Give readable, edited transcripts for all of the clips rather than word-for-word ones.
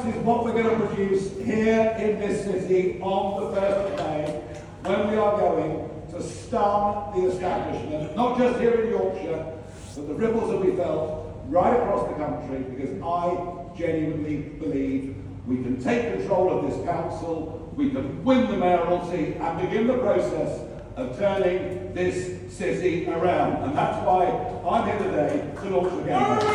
accounts is what we're going to produce here in this city on the 1st of May, when we are going to stun the establishment, not just here in Yorkshire, but the ripples will be felt right across the country, because I genuinely believe we can take control of this council, we can win the mayoralty and begin the process of turning this city around. And that's why I'm here today to launch the campaign.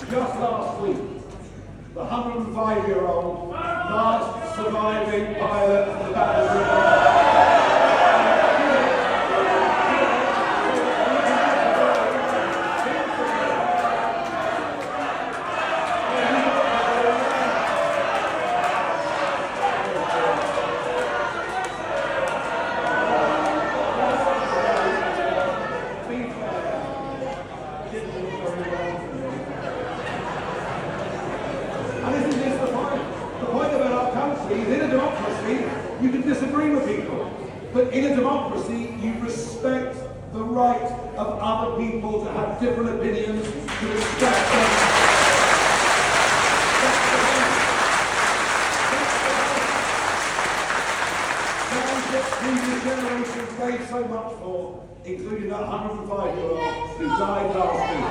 Just last week, the 105-year-old last surviving pilot of the Battle you can disagree with people, but in a democracy you respect the right of other people to have different opinions, to respect them. Previous generations gave so much for, including that 105-year-old who died last week.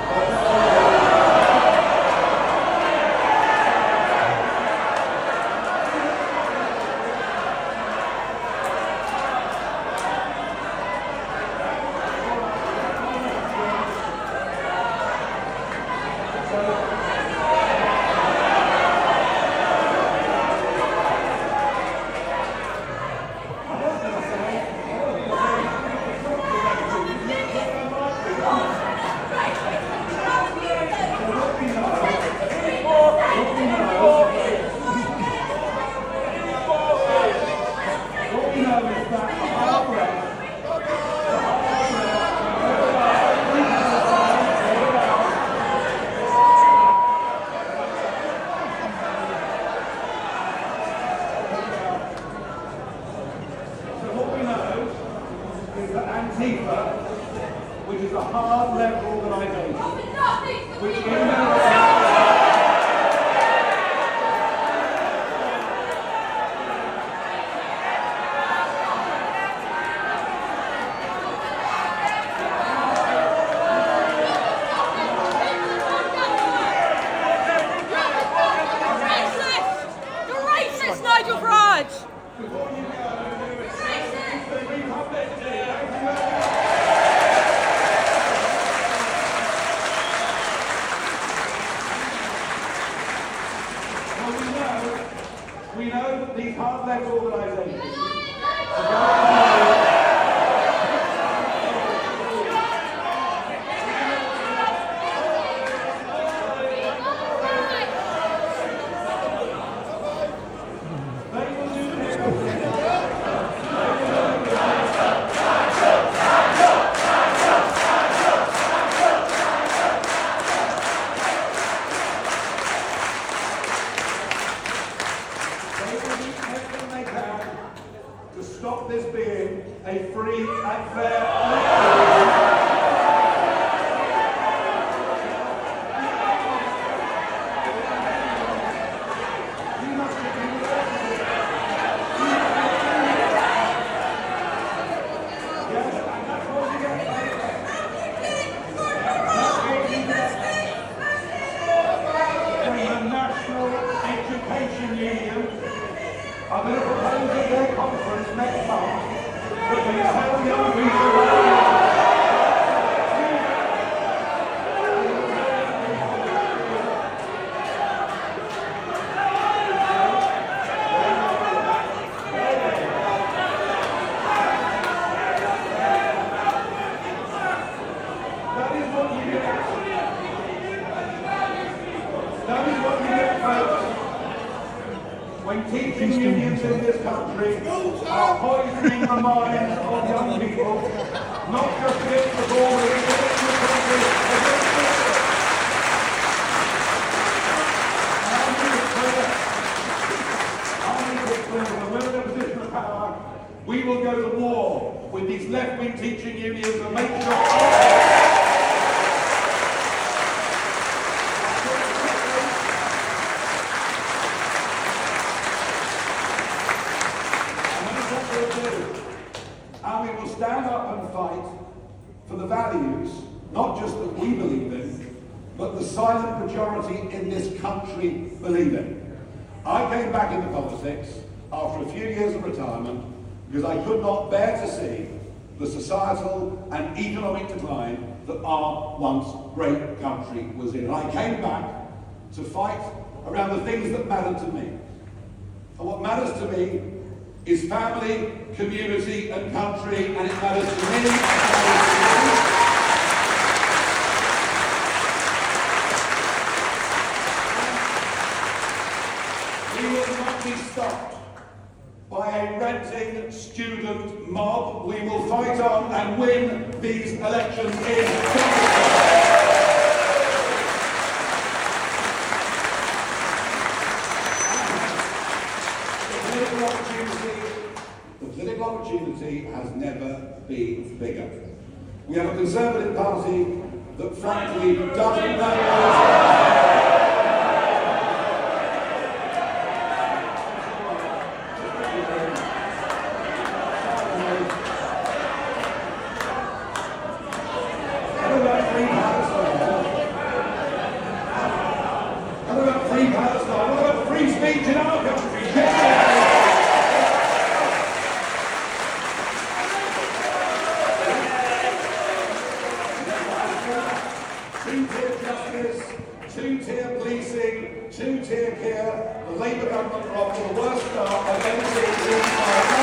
Which is a hard-left organisation, which You're racist, Nigel Farage! We know that these hard-left organisations to stop this being a free and fair I'm going to propose at their conference next month that we tell young people That is what you get, folks. When teaching unions in this country are poisoning the minds of young people, not just against the ball, but against the country, against the when we're in a position of power, we will go to war with these left-wing teaching unions and make sure. And we will stand up and fight for the values, not just that we believe in, but the silent majority in this country believe in. I came back into politics after a few years of retirement because I could not bear to see the societal and economic decline that our once great country was in. I came back to fight around the things that mattered to me. And what matters to me is family, community and country, and it matters to me. We will not be stopped by a ranting student mob. We will fight on and win these elections in Doncaster. The political opportunity has never been bigger. We have a Conservative Party that frankly doesn't know free Palestine, what about free speech in our country? Two-tier justice, two-tier policing, two-tier care. The Labour government are off to the worst start I've ever seen in my life.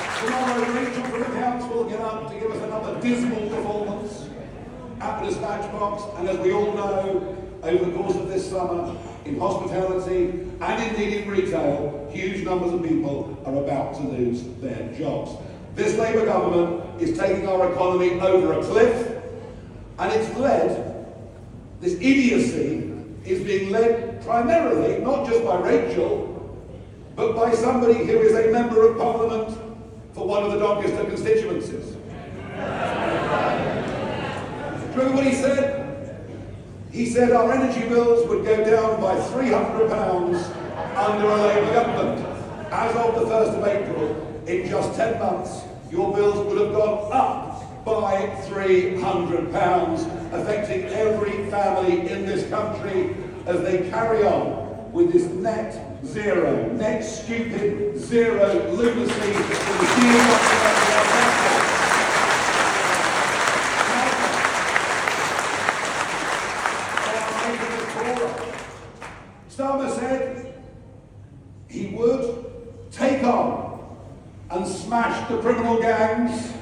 And tomorrow Rachel from the council will get up to give us another dismal performance at the dispatch box, and as we all know, over the course of this summer, in hospitality and indeed in retail, huge numbers of people are about to lose their jobs. This Labour government is taking our economy over a cliff, and this idiocy is being led primarily, not just by Rachel, but by somebody who is a Member of Parliament for one of the Doncaster constituencies. Remember what he said? He said our energy bills would go down by £300 under a Labour government. As of the 1st of April, in just 10 months, your bills would have gone up by £300, affecting every family in this country as they carry on with this net stupid zero lunacy for the Starmer said he would take on and smash the criminal gangs,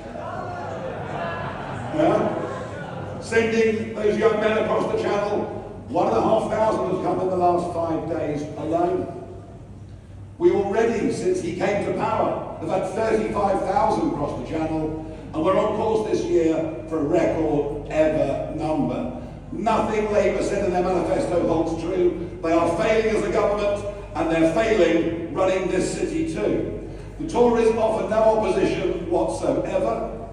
sending those young men across the channel. 1,500 has come in the last 5 days alone. We already, since he came to power, have had 35,000 cross the channel, and we're on course this year for a record ever number. Nothing Labour said in their manifesto holds true. They are failing as a government, and they're failing running this city too. The Tories offer no opposition whatsoever,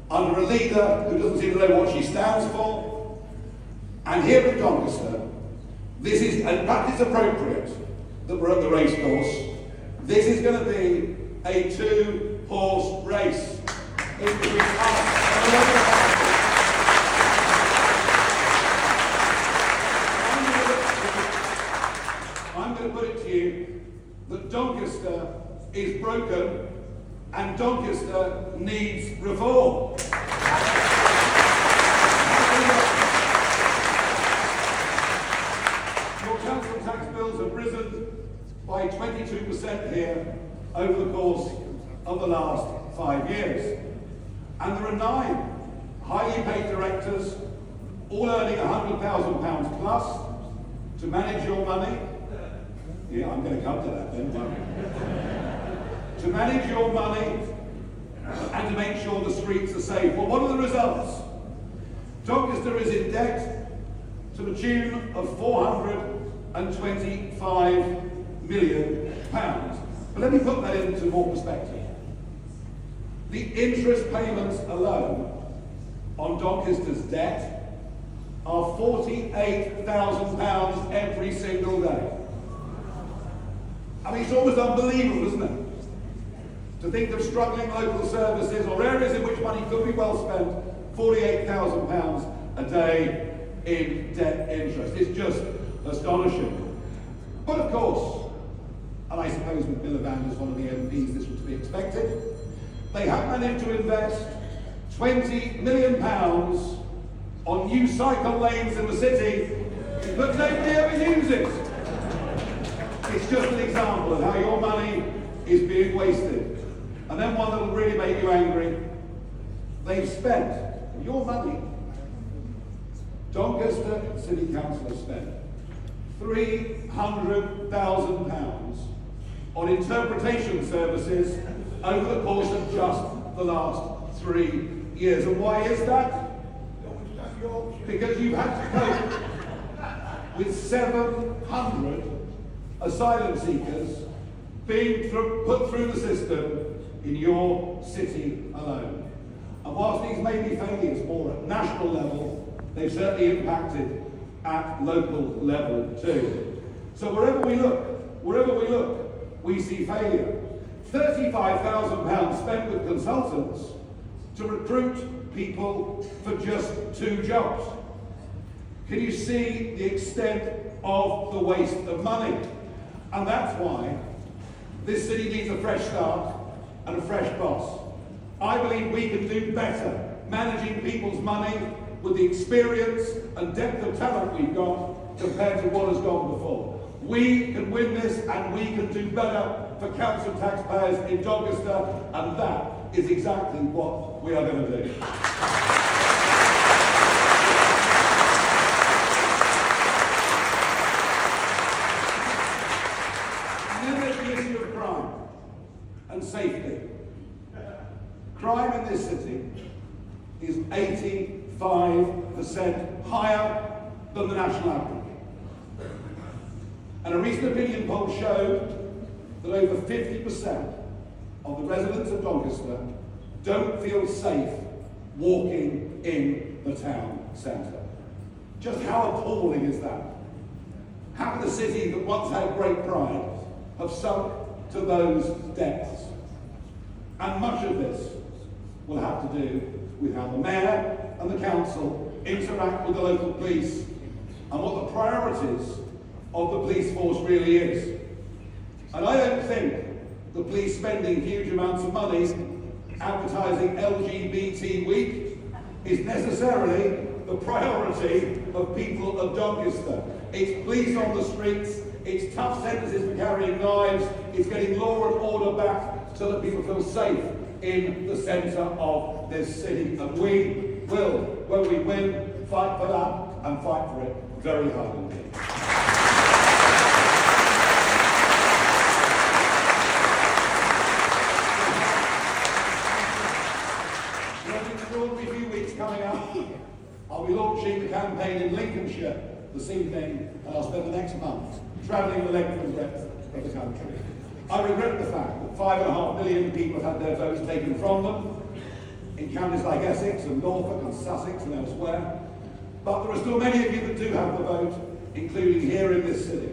under a leader who doesn't seem to know what she stands for. And here at Doncaster, and perhaps it's appropriate that we're at the racecourse, this is going to be a two-horse race. It's between us and the Labour Party. I'm going to put it to you that Doncaster is broken and Doncaster needs reform. Your council tax bills have risen by 22% here over the course of the last 5 years. And there are 9 highly paid directors, all earning £100,000 plus, to manage your money. Yeah, I'm going to come to that then. To manage your money and to make sure the streets are safe. Well, what are the results? Doncaster is in debt to the tune of £425 million. But let me put that into more perspective. The interest payments alone on Doncaster's debt are £48,000 every single day. I mean, it's almost unbelievable, isn't it? To think of struggling local services or areas in which money could be well spent, £48,000 a day in debt interest. It's just astonishing. But of course, and I suppose with Miliband as one of the MPs this was to be expected, they have managed to invest £20 million on new cycle lanes in the city that nobody ever uses. It's just an example of how your money is being wasted. And then one that will really make you angry. They've spent your money. Doncaster City Council has spent £300,000 on interpretation services over the course of just the last 3 years. And why is that? Because you've had to cope with 700 asylum seekers being put through the system in your city alone. And whilst these may be failures more at national level, they've certainly impacted at local level too. So wherever we look, we see failure. £35,000 spent with consultants to recruit people for just 2 jobs. Can you see the extent of the waste of money? And that's why this city needs a fresh start and a fresh boss. I believe we can do better managing people's money with the experience and depth of talent we've got compared to what has gone before. We can win this and we can do better for council taxpayers in Doncaster, and that is exactly what we are going to do. And then there's the issue of crime and safety. Crime in this city is 85% higher than the national average. And a recent opinion poll showed that over 50% of the residents of Doncaster don't feel safe walking in the town centre. Just how appalling is that? How can a city that once had great pride have sunk to those depths? And much of this will have to do with how the mayor and the council interact with the local police and what the priorities of the police force really is. And I don't think the police spending huge amounts of money advertising LGBT Week is necessarily the priority of people of Doncaster. It's police on the streets, it's tough sentences for carrying knives, it's getting law and order back so that people feel safe in the centre of this city. And we will, when we win, fight for that and fight for it very hard indeed. Coming up, I'll be launching the campaign in Lincolnshire this evening, and I'll spend the next month travelling the length and breadth of the country. I regret the fact that 5.5 million people have had their votes taken from them in counties like Essex and Norfolk and Sussex and elsewhere, but there are still many of you that do have the vote, including here in this city.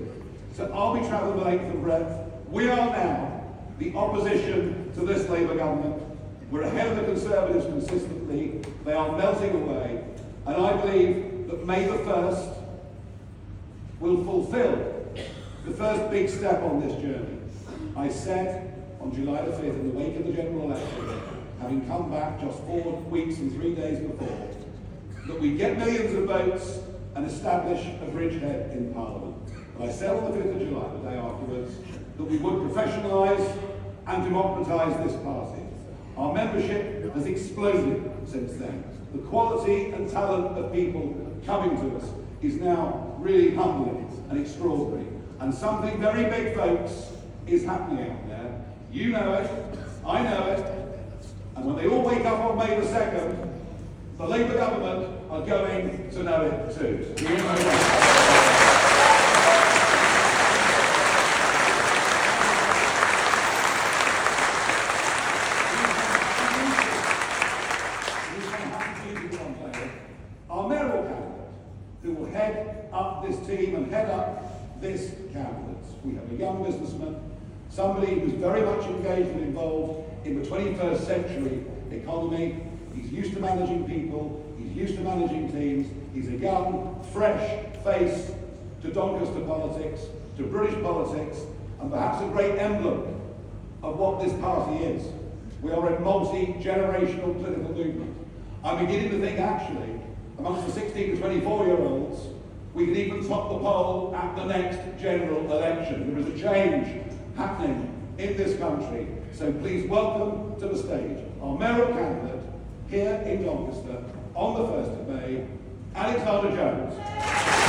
So I'll be travelling the length and breadth. We are now the opposition to this Labour government. We're ahead of the Conservatives consistently. They are melting away. And I believe that May the 1st will fulfil the first big step on this journey. I said on July the 5th, in the wake of the general election, having come back just 4 weeks and 3 days before, that we'd get millions of votes and establish a bridgehead in Parliament. And I said on the 5th of July, the day afterwards, that we would professionalise and democratise this party. Our membership has exploded since then. the quality and talent of people coming to us is now really humbling and extraordinary. And something very big, folks, is happening out there. You know it, I know it, and when they all wake up on May the 2nd, the Labour government are going to know it too. You know that. Our mayoral candidate, who will head up this team and head up this candidate. We have a young businessman, somebody who's very much engaged and involved in the 21st century economy. He's used to managing people, he's used to managing teams. He's a young, fresh face to Doncaster politics, to British politics, and perhaps a great emblem of what this party is. We are a multi-generational political movement. I'm beginning to think, actually, amongst the 16 to 24-year-olds, we can even top the poll at the next general election. There is a change happening in this country. So please welcome to the stage our mayoral candidate here in Doncaster on the 1st of May, Alexander Jones.